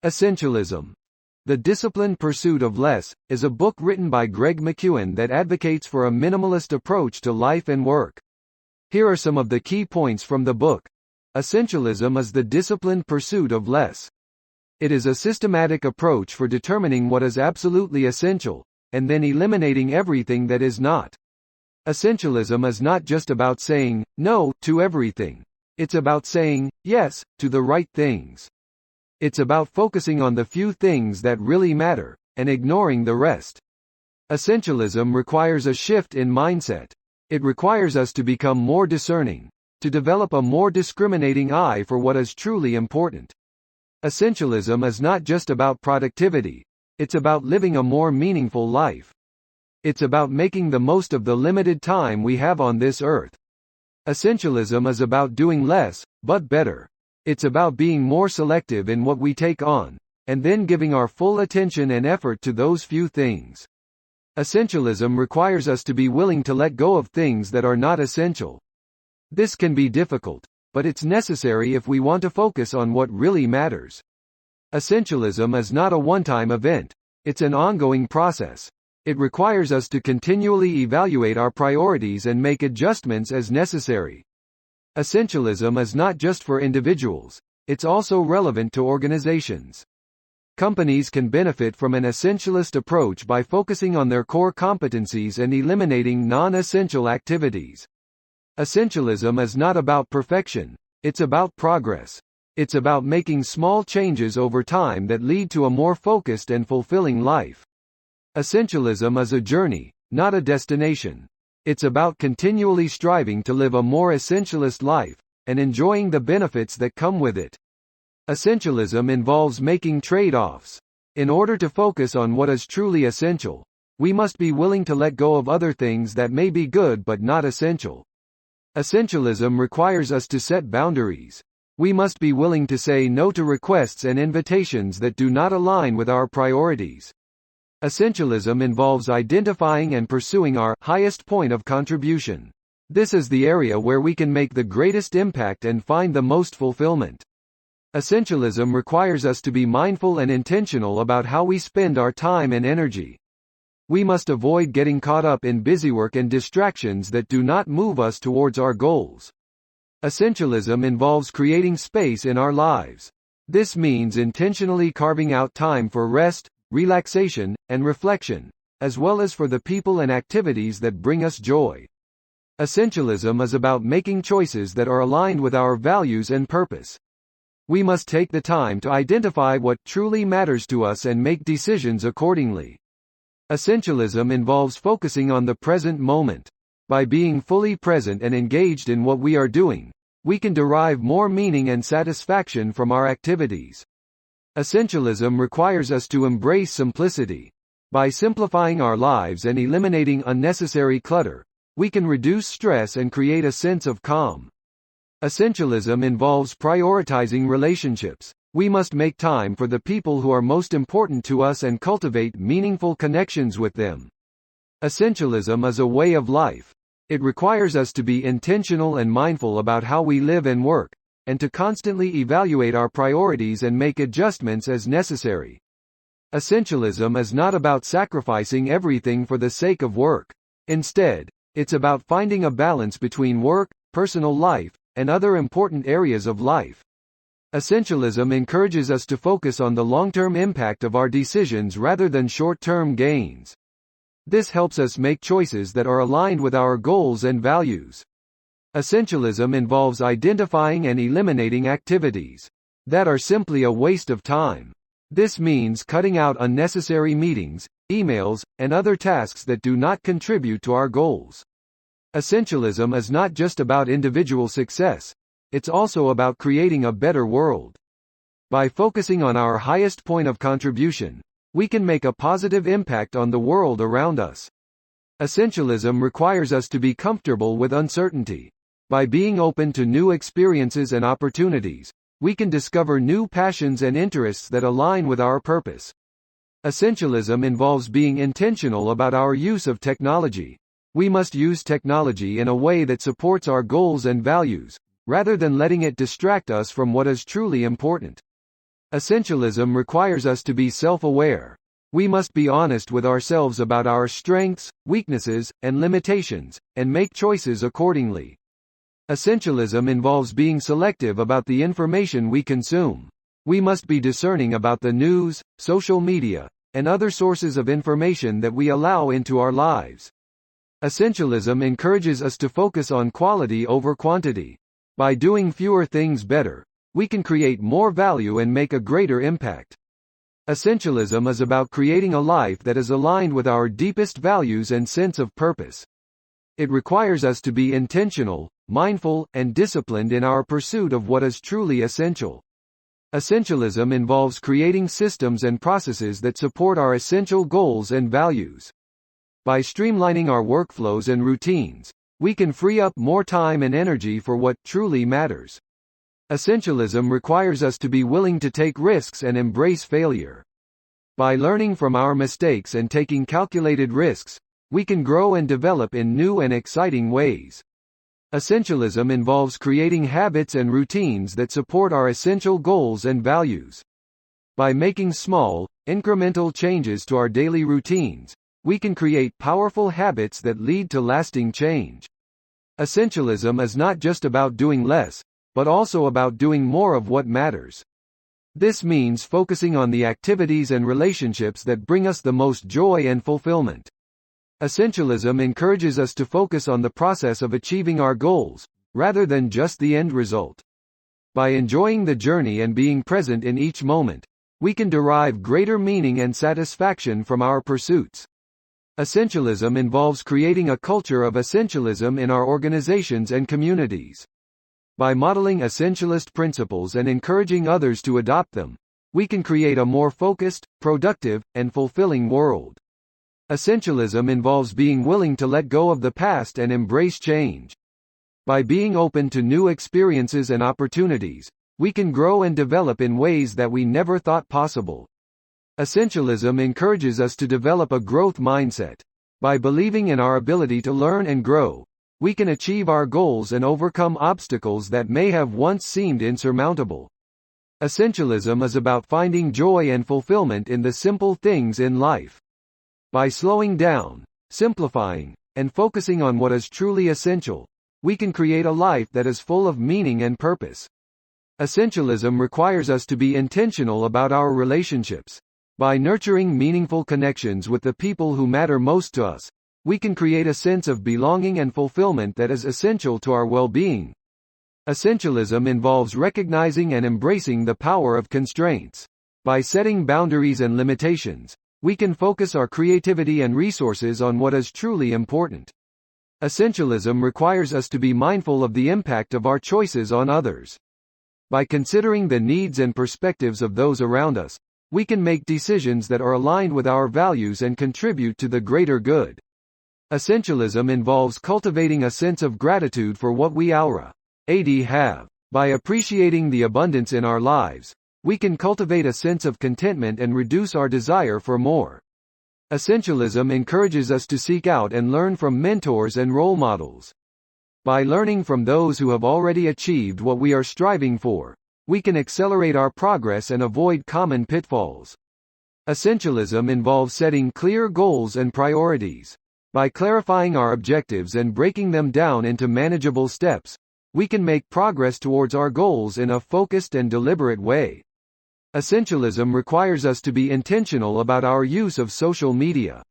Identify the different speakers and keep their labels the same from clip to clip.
Speaker 1: Essentialism. The Disciplined Pursuit of Less, is a book written by Greg McKeown that advocates for a minimalist approach to life and work. Here are some of the key points from the book. Essentialism is the disciplined pursuit of less. It is a systematic approach for determining what is absolutely essential, and then eliminating everything that is not. Essentialism is not just about saying no to everything. It's about saying yes to the right things. It's about focusing on the few things that really matter, and ignoring the rest. Essentialism requires a shift in mindset. It requires us to become more discerning, to develop a more discriminating eye for what is truly important. Essentialism is not just about productivity, it's about living a more meaningful life. It's about making the most of the limited time we have on this earth. Essentialism is about doing less, but better. It's about being more selective in what we take on, and then giving our full attention and effort to those few things. Essentialism requires us to be willing to let go of things that are not essential. This can be difficult, but it's necessary if we want to focus on what really matters. Essentialism is not a one-time event, it's an ongoing process. It requires us to continually evaluate our priorities and make adjustments as necessary. Essentialism is not just for individuals, it's also relevant to organizations. Companies can benefit from an essentialist approach by focusing on their core competencies and eliminating non-essential activities. Essentialism is not about perfection, it's about progress. It's about making small changes over time that lead to a more focused and fulfilling life. Essentialism is a journey, not a destination. It's about continually striving to live a more essentialist life, and enjoying the benefits that come with it. Essentialism involves making trade-offs. In order to focus on what is truly essential, we must be willing to let go of other things that may be good but not essential. Essentialism requires us to set boundaries. We must be willing to say no to requests and invitations that do not align with our priorities. Essentialism involves identifying and pursuing our highest point of contribution. This is the area where we can make the greatest impact and find the most fulfillment. Essentialism requires us to be mindful and intentional about how we spend our time and energy. We must avoid getting caught up in busywork and distractions that do not move us towards our goals. Essentialism involves creating space in our lives. This means intentionally carving out time for rest, relaxation, and reflection, as well as for the people and activities that bring us joy. Essentialism is about making choices that are aligned with our values and purpose. We must take the time to identify what truly matters to us and make decisions accordingly. Essentialism involves focusing on the present moment. By being fully present and engaged in what we are doing, we can derive more meaning and satisfaction from our activities. Essentialism requires us to embrace simplicity. By simplifying our lives and eliminating unnecessary clutter, we can reduce stress and create a sense of calm. Essentialism involves prioritizing relationships. We must make time for the people who are most important to us and cultivate meaningful connections with them. Essentialism is a way of life. It requires us to be intentional and mindful about how we live and work, and to constantly evaluate our priorities and make adjustments as necessary. Essentialism is not about sacrificing everything for the sake of work. Instead, it's about finding a balance between work, personal life, and other important areas of life. Essentialism encourages us to focus on the long-term impact of our decisions rather than short-term gains. This helps us make choices that are aligned with our goals and values. Essentialism involves identifying and eliminating activities that are simply a waste of time. This means cutting out unnecessary meetings, emails, and other tasks that do not contribute to our goals. Essentialism is not just about individual success, it's also about creating a better world. By focusing on our highest point of contribution, we can make a positive impact on the world around us. Essentialism requires us to be comfortable with uncertainty. By being open to new experiences and opportunities, we can discover new passions and interests that align with our purpose. Essentialism involves being intentional about our use of technology. We must use technology in a way that supports our goals and values, rather than letting it distract us from what is truly important. Essentialism requires us to be self-aware. We must be honest with ourselves about our strengths, weaknesses, and limitations, and make choices accordingly. Essentialism involves being selective about the information we consume. We must be discerning about the news, social media, and other sources of information that we allow into our lives. Essentialism encourages us to focus on quality over quantity. By doing fewer things better, we can create more value and make a greater impact. Essentialism is about creating a life that is aligned with our deepest values and sense of purpose. It requires us to be intentional, mindful, and disciplined in our pursuit of what is truly essential. Essentialism involves creating systems and processes that support our essential goals and values. By streamlining our workflows and routines, we can free up more time and energy for what truly matters. Essentialism requires us to be willing to take risks and embrace failure. By learning from our mistakes and taking calculated risks, we can grow and develop in new and exciting ways. Essentialism involves creating habits and routines that support our essential goals and values. By making small, incremental changes to our daily routines, we can create powerful habits that lead to lasting change. Essentialism is not just about doing less, but also about doing more of what matters. This means focusing on the activities and relationships that bring us the most joy and fulfillment. Essentialism encourages us to focus on the process of achieving our goals, rather than just the end result. By enjoying the journey and being present in each moment, we can derive greater meaning and satisfaction from our pursuits. Essentialism involves creating a culture of essentialism in our organizations and communities. By modeling essentialist principles and encouraging others to adopt them, we can create a more focused, productive, and fulfilling world. Essentialism involves being willing to let go of the past and embrace change. By being open to new experiences and opportunities, we can grow and develop in ways that we never thought possible. Essentialism encourages us to develop a growth mindset. By believing in our ability to learn and grow, we can achieve our goals and overcome obstacles that may have once seemed insurmountable. Essentialism is about finding joy and fulfillment in the simple things in life. By slowing down, simplifying, and focusing on what is truly essential, we can create a life that is full of meaning and purpose. Essentialism requires us to be intentional about our relationships. By nurturing meaningful connections with the people who matter most to us, we can create a sense of belonging and fulfillment that is essential to our well-being. Essentialism involves recognizing and embracing the power of constraints. By setting boundaries and limitations, we can focus our creativity and resources on what is truly important. Essentialism requires us to be mindful of the impact of our choices on others. By considering the needs and perspectives of those around us, we can make decisions that are aligned with our values and contribute to the greater good. Essentialism involves cultivating a sense of gratitude for what we already have. By appreciating the abundance in our lives, we can cultivate a sense of contentment and reduce our desire for more. Essentialism encourages us to seek out and learn from mentors and role models. By learning from those who have already achieved what we are striving for, we can accelerate our progress and avoid common pitfalls. Essentialism involves setting clear goals and priorities. By clarifying our objectives and breaking them down into manageable steps, we can make progress towards our goals in a focused and deliberate way. Essentialism requires us to be intentional about our use of social media.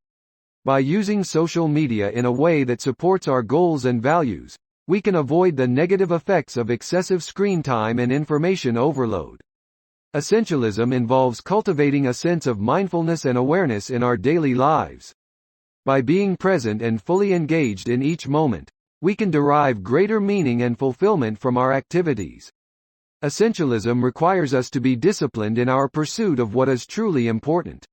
Speaker 1: By using social media in a way that supports our goals and values, we can avoid the negative effects of excessive screen time and information overload. Essentialism involves cultivating a sense of mindfulness and awareness in our daily lives. By being present and fully engaged in each moment, we can derive greater meaning and fulfillment from our activities. Essentialism requires us to be disciplined in our pursuit of what is truly important.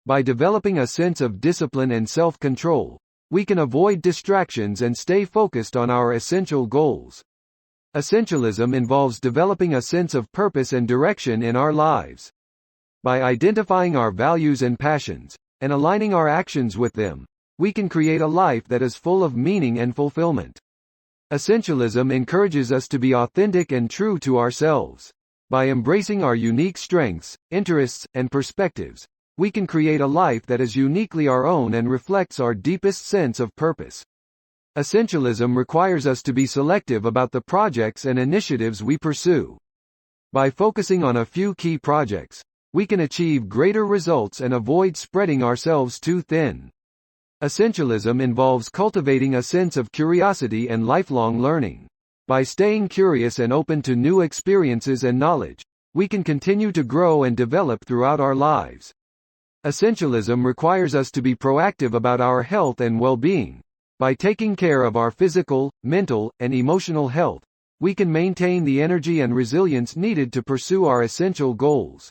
Speaker 1: By developing a sense of discipline and self-control, we can avoid distractions and stay focused on our essential goals. Essentialism involves developing a sense of purpose and direction in our lives. By identifying our values and passions, and aligning our actions with them, we can create a life that is full of meaning and fulfillment. Essentialism encourages us to be authentic and true to ourselves. By embracing our unique strengths, interests, and perspectives, we can create a life that is uniquely our own and reflects our deepest sense of purpose. Essentialism requires us to be selective about the projects and initiatives we pursue. By focusing on a few key projects, we can achieve greater results and avoid spreading ourselves too thin. Essentialism involves cultivating a sense of curiosity and lifelong learning. By staying curious and open to new experiences and knowledge, we can continue to grow and develop throughout our lives. Essentialism requires us to be proactive about our health and well-being. By taking care of our physical, mental, and emotional health, we can maintain the energy and resilience needed to pursue our essential goals.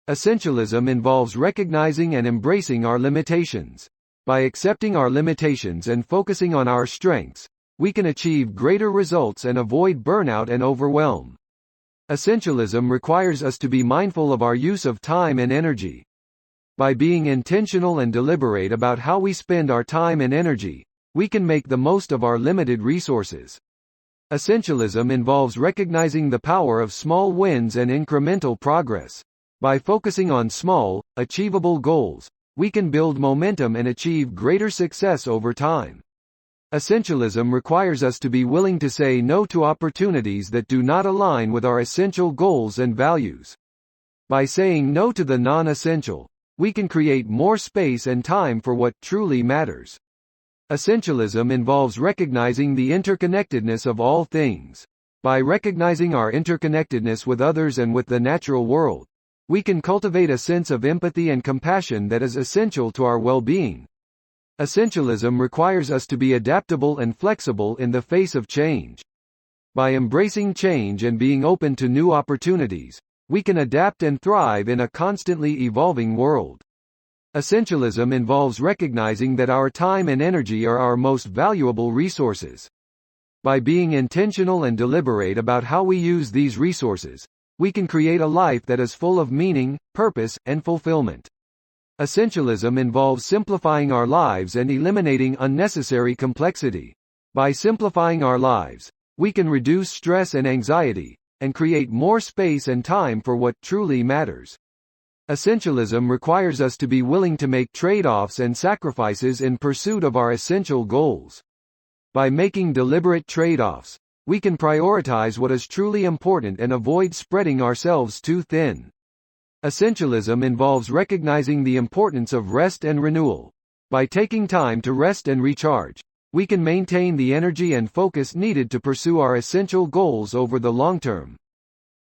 Speaker 1: Essentialism involves recognizing and embracing our limitations. By accepting our limitations and focusing on our strengths, we can achieve greater results and avoid burnout and overwhelm. Essentialism requires us to be mindful of our use of time and energy. By being intentional and deliberate about how we spend our time and energy, we can make the most of our limited resources. Essentialism involves recognizing the power of small wins and incremental progress. By focusing on small, achievable goals, we can build momentum and achieve greater success over time. Essentialism requires us to be willing to say no to opportunities that do not align with our essential goals and values. By saying no to the non-essential, we can create more space and time for what truly matters. Essentialism involves recognizing the interconnectedness of all things. By recognizing our interconnectedness with others and with the natural world, we can cultivate a sense of empathy and compassion that is essential to our well-being. Essentialism requires us to be adaptable and flexible in the face of change. By embracing change and being open to new opportunities, we can adapt and thrive in a constantly evolving world. Essentialism involves recognizing that our time and energy are our most valuable resources. By being intentional and deliberate about how we use these resources, we can create a life that is full of meaning, purpose, and fulfillment. Essentialism involves simplifying our lives and eliminating unnecessary complexity. By simplifying our lives, we can reduce stress and anxiety, and create more space and time for what truly matters. Essentialism requires us to be willing to make trade-offs and sacrifices in pursuit of our essential goals. By making deliberate trade-offs, we can prioritize what is truly important and avoid spreading ourselves too thin. Essentialism involves recognizing the importance of rest and renewal. By taking time to rest and recharge, we can maintain the energy and focus needed to pursue our essential goals over the long term.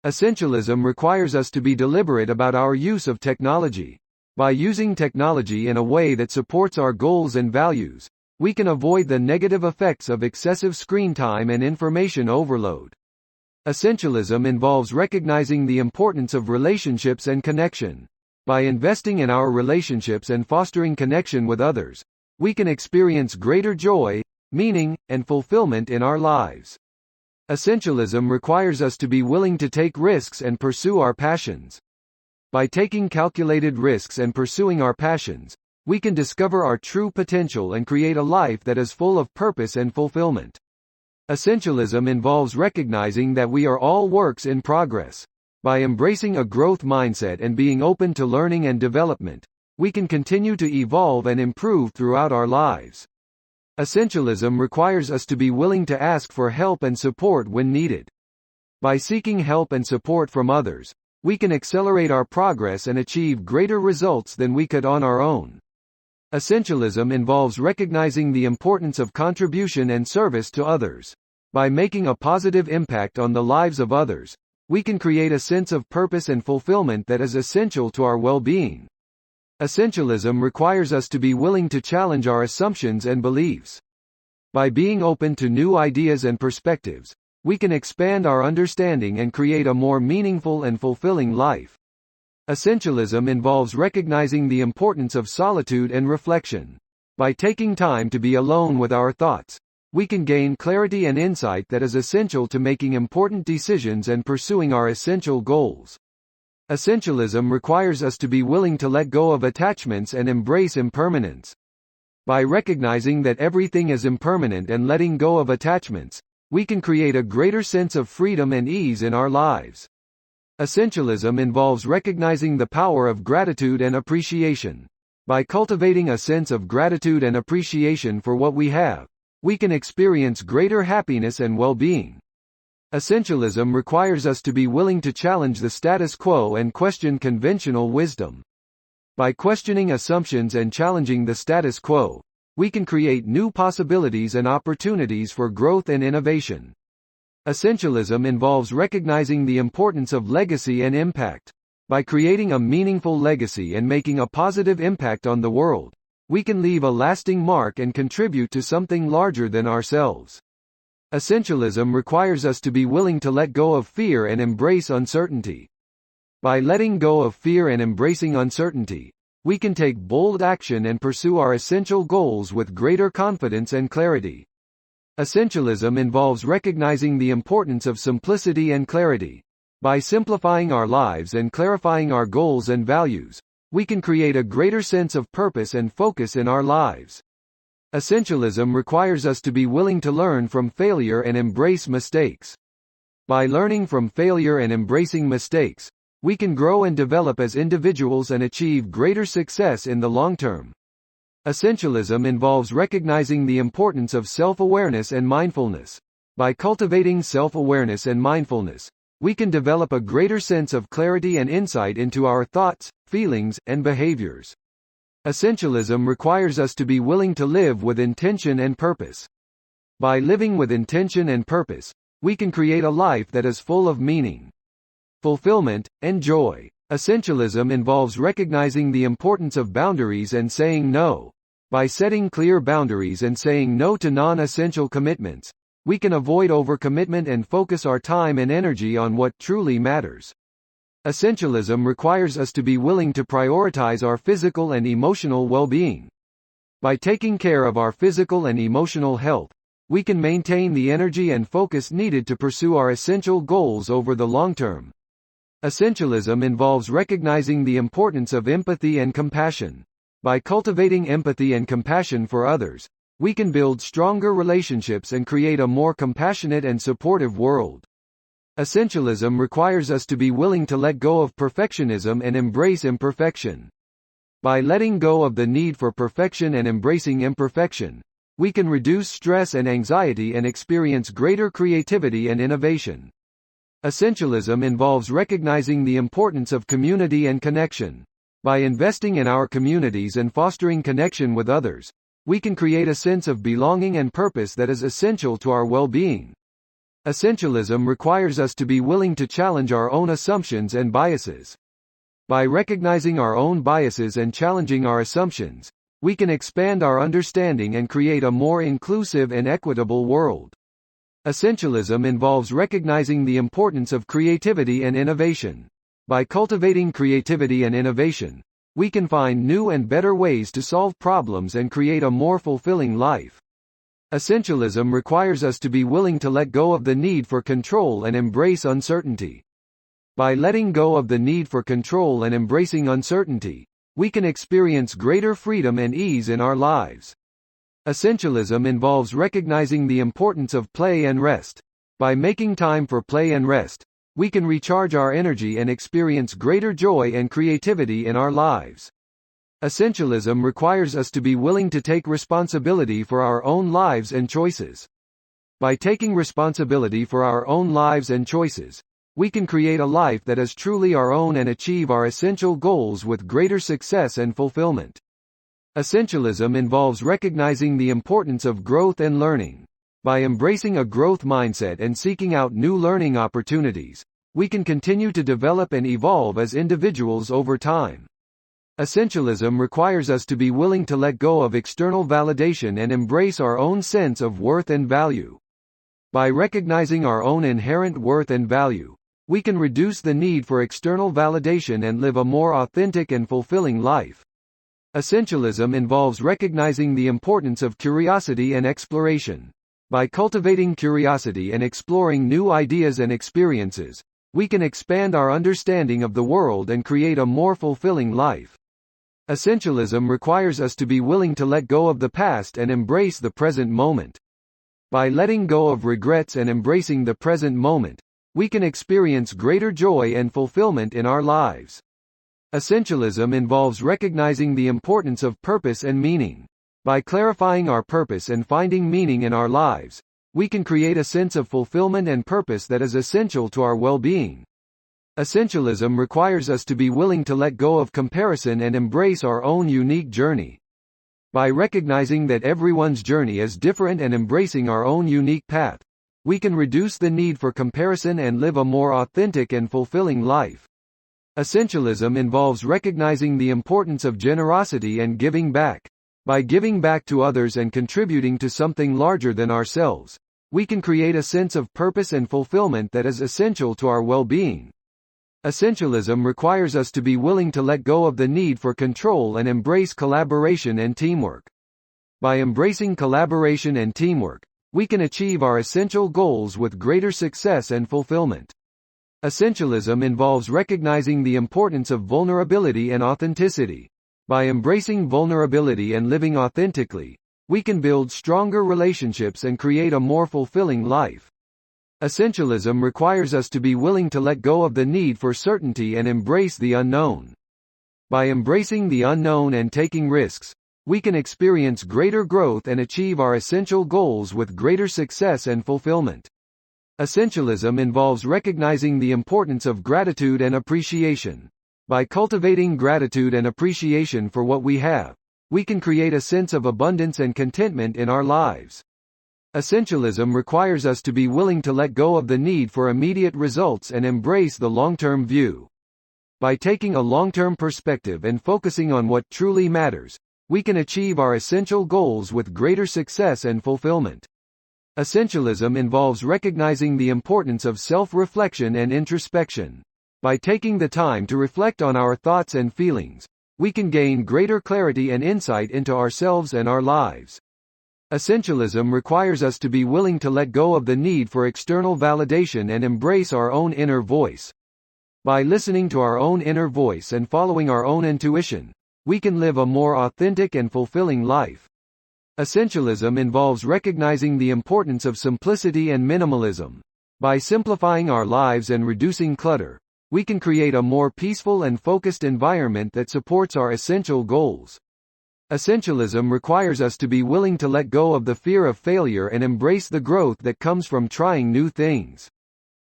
Speaker 1: Essentialism requires us to be deliberate about our use of technology. By using technology in a way that supports our goals and values, we can avoid the negative effects of excessive screen time and information overload. Essentialism involves recognizing the importance of relationships and connection. By investing in our relationships and fostering connection with others, we can experience greater joy, meaning, and fulfillment in our lives. Essentialism requires us to be willing to take risks and pursue our passions. By taking calculated risks and pursuing our passions, we can discover our true potential and create a life that is full of purpose and fulfillment. Essentialism involves recognizing that we are all works in progress. By embracing a growth mindset and being open to learning and development, we can continue to evolve and improve throughout our lives. Essentialism requires us to be willing to ask for help and support when needed. By seeking help and support from others, we can accelerate our progress and achieve greater results than we could on our own. Essentialism involves recognizing the importance of contribution and service to others. By making a positive impact on the lives of others, we can create a sense of purpose and fulfillment that is essential to our well-being. Essentialism requires us to be willing to challenge our assumptions and beliefs. By being open to new ideas and perspectives, we can expand our understanding and create a more meaningful and fulfilling life. Essentialism involves recognizing the importance of solitude and reflection. By taking time to be alone with our thoughts, we can gain clarity and insight that is essential to making important decisions and pursuing our essential goals. Essentialism requires us to be willing to let go of attachments and embrace impermanence. By recognizing that everything is impermanent and letting go of attachments, we can create a greater sense of freedom and ease in our lives. Essentialism involves recognizing the power of gratitude and appreciation. By cultivating a sense of gratitude and appreciation for what we have, we can experience greater happiness and well-being. Essentialism requires us to be willing to challenge the status quo and question conventional wisdom. By questioning assumptions and challenging the status quo, we can create new possibilities and opportunities for growth and innovation. Essentialism involves recognizing the importance of legacy and impact. By creating a meaningful legacy and making a positive impact on the world, we can leave a lasting mark and contribute to something larger than ourselves. Essentialism requires us to be willing to let go of fear and embrace uncertainty. By letting go of fear and embracing uncertainty, we can take bold action and pursue our essential goals with greater confidence and clarity. Essentialism involves recognizing the importance of simplicity and clarity. By simplifying our lives and clarifying our goals and values, we can create a greater sense of purpose and focus in our lives. Essentialism requires us to be willing to learn from failure and embrace mistakes. By learning from failure and embracing mistakes, we can grow and develop as individuals and achieve greater success in the long term. Essentialism involves recognizing the importance of self-awareness and mindfulness. By cultivating self-awareness and mindfulness, we can develop a greater sense of clarity and insight into our thoughts, feelings, and behaviors. Essentialism requires us to be willing to live with intention and purpose. By living with intention and purpose, we can create a life that is full of meaning, fulfillment, and joy. Essentialism involves recognizing the importance of boundaries and saying no. By setting clear boundaries and saying no to non-essential commitments, we can avoid overcommitment and focus our time and energy on what truly matters. Essentialism requires us to be willing to prioritize our physical and emotional well-being. By taking care of our physical and emotional health, we can maintain the energy and focus needed to pursue our essential goals over the long term. Essentialism involves recognizing the importance of empathy and compassion. By cultivating empathy and compassion for others, we can build stronger relationships and create a more compassionate and supportive world. Essentialism requires us to be willing to let go of perfectionism and embrace imperfection. By letting go of the need for perfection and embracing imperfection, we can reduce stress and anxiety and experience greater creativity and innovation. Essentialism involves recognizing the importance of community and connection. By investing in our communities and fostering connection with others, we can create a sense of belonging and purpose that is essential to our well-being. Essentialism requires us to be willing to challenge our own assumptions and biases. By recognizing our own biases and challenging our assumptions, we can expand our understanding and create a more inclusive and equitable world. Essentialism involves recognizing the importance of creativity and innovation. By cultivating creativity and innovation, we can find new and better ways to solve problems and create a more fulfilling life. Essentialism requires us to be willing to let go of the need for control and embrace uncertainty. By letting go of the need for control and embracing uncertainty, we can experience greater freedom and ease in our lives. Essentialism involves recognizing the importance of play and rest. By making time for play and rest, we can recharge our energy and experience greater joy and creativity in our lives. Essentialism requires us to be willing to take responsibility for our own lives and choices. By taking responsibility for our own lives and choices, we can create a life that is truly our own and achieve our essential goals with greater success and fulfillment. Essentialism involves recognizing the importance of growth and learning. By embracing a growth mindset and seeking out new learning opportunities, we can continue to develop and evolve as individuals over time. Essentialism requires us to be willing to let go of external validation and embrace our own sense of worth and value. By recognizing our own inherent worth and value, we can reduce the need for external validation and live a more authentic and fulfilling life. Essentialism involves recognizing the importance of curiosity and exploration. By cultivating curiosity and exploring new ideas and experiences, we can expand our understanding of the world and create a more fulfilling life. Essentialism requires us to be willing to let go of the past and embrace the present moment. By letting go of regrets and embracing the present moment, we can experience greater joy and fulfillment in our lives. Essentialism involves recognizing the importance of purpose and meaning. By clarifying our purpose and finding meaning in our lives, we can create a sense of fulfillment and purpose that is essential to our well-being. Essentialism requires us to be willing to let go of comparison and embrace our own unique journey. By recognizing that everyone's journey is different and embracing our own unique path, we can reduce the need for comparison and live a more authentic and fulfilling life. Essentialism involves recognizing the importance of generosity and giving back. By giving back to others and contributing to something larger than ourselves, we can create a sense of purpose and fulfillment that is essential to our well-being. Essentialism requires us to be willing to let go of the need for control and embrace collaboration and teamwork. By embracing collaboration and teamwork, we can achieve our essential goals with greater success and fulfillment. Essentialism involves recognizing the importance of vulnerability and authenticity. By embracing vulnerability and living authentically, we can build stronger relationships and create a more fulfilling life. Essentialism requires us to be willing to let go of the need for certainty and embrace the unknown. By embracing the unknown and taking risks, we can experience greater growth and achieve our essential goals with greater success and fulfillment. Essentialism involves recognizing the importance of gratitude and appreciation. By cultivating gratitude and appreciation for what we have, we can create a sense of abundance and contentment in our lives. Essentialism requires us to be willing to let go of the need for immediate results and embrace the long-term view. By taking a long-term perspective and focusing on what truly matters, we can achieve our essential goals with greater success and fulfillment. Essentialism involves recognizing the importance of self-reflection and introspection. By taking the time to reflect on our thoughts and feelings, we can gain greater clarity and insight into ourselves and our lives. Essentialism requires us to be willing to let go of the need for external validation and embrace our own inner voice. By listening to our own inner voice and following our own intuition, we can live a more authentic and fulfilling life. Essentialism involves recognizing the importance of simplicity and minimalism. By simplifying our lives and reducing clutter, we can create a more peaceful and focused environment that supports our essential goals. Essentialism requires us to be willing to let go of the fear of failure and embrace the growth that comes from trying new things.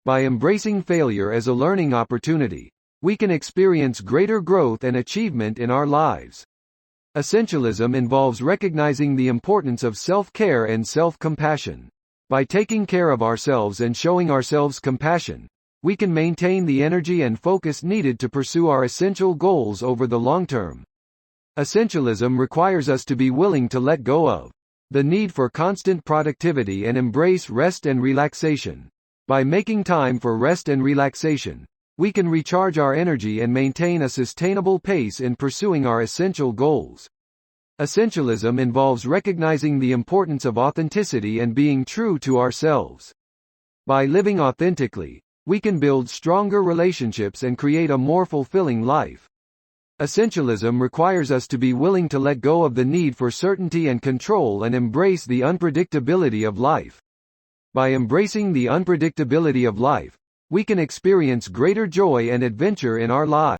Speaker 1: By embracing failure as a learning opportunity, we can experience greater growth and achievement in our lives. Essentialism involves recognizing the importance of self-care and self-compassion. By taking care of ourselves and showing ourselves compassion, we can maintain the energy and focus needed to pursue our essential goals over the long term. Essentialism requires us to be willing to let go of the need for constant productivity and embrace rest and relaxation. By making time for rest and relaxation, we can recharge our energy and maintain a sustainable pace in pursuing our essential goals. Essentialism involves recognizing the importance of authenticity and being true to ourselves. By living authentically, we can build stronger relationships and create a more fulfilling life. Essentialism requires us to be willing to let go of the need for certainty and control and embrace the unpredictability of life. By embracing the unpredictability of life, we can experience greater joy and adventure in our lives.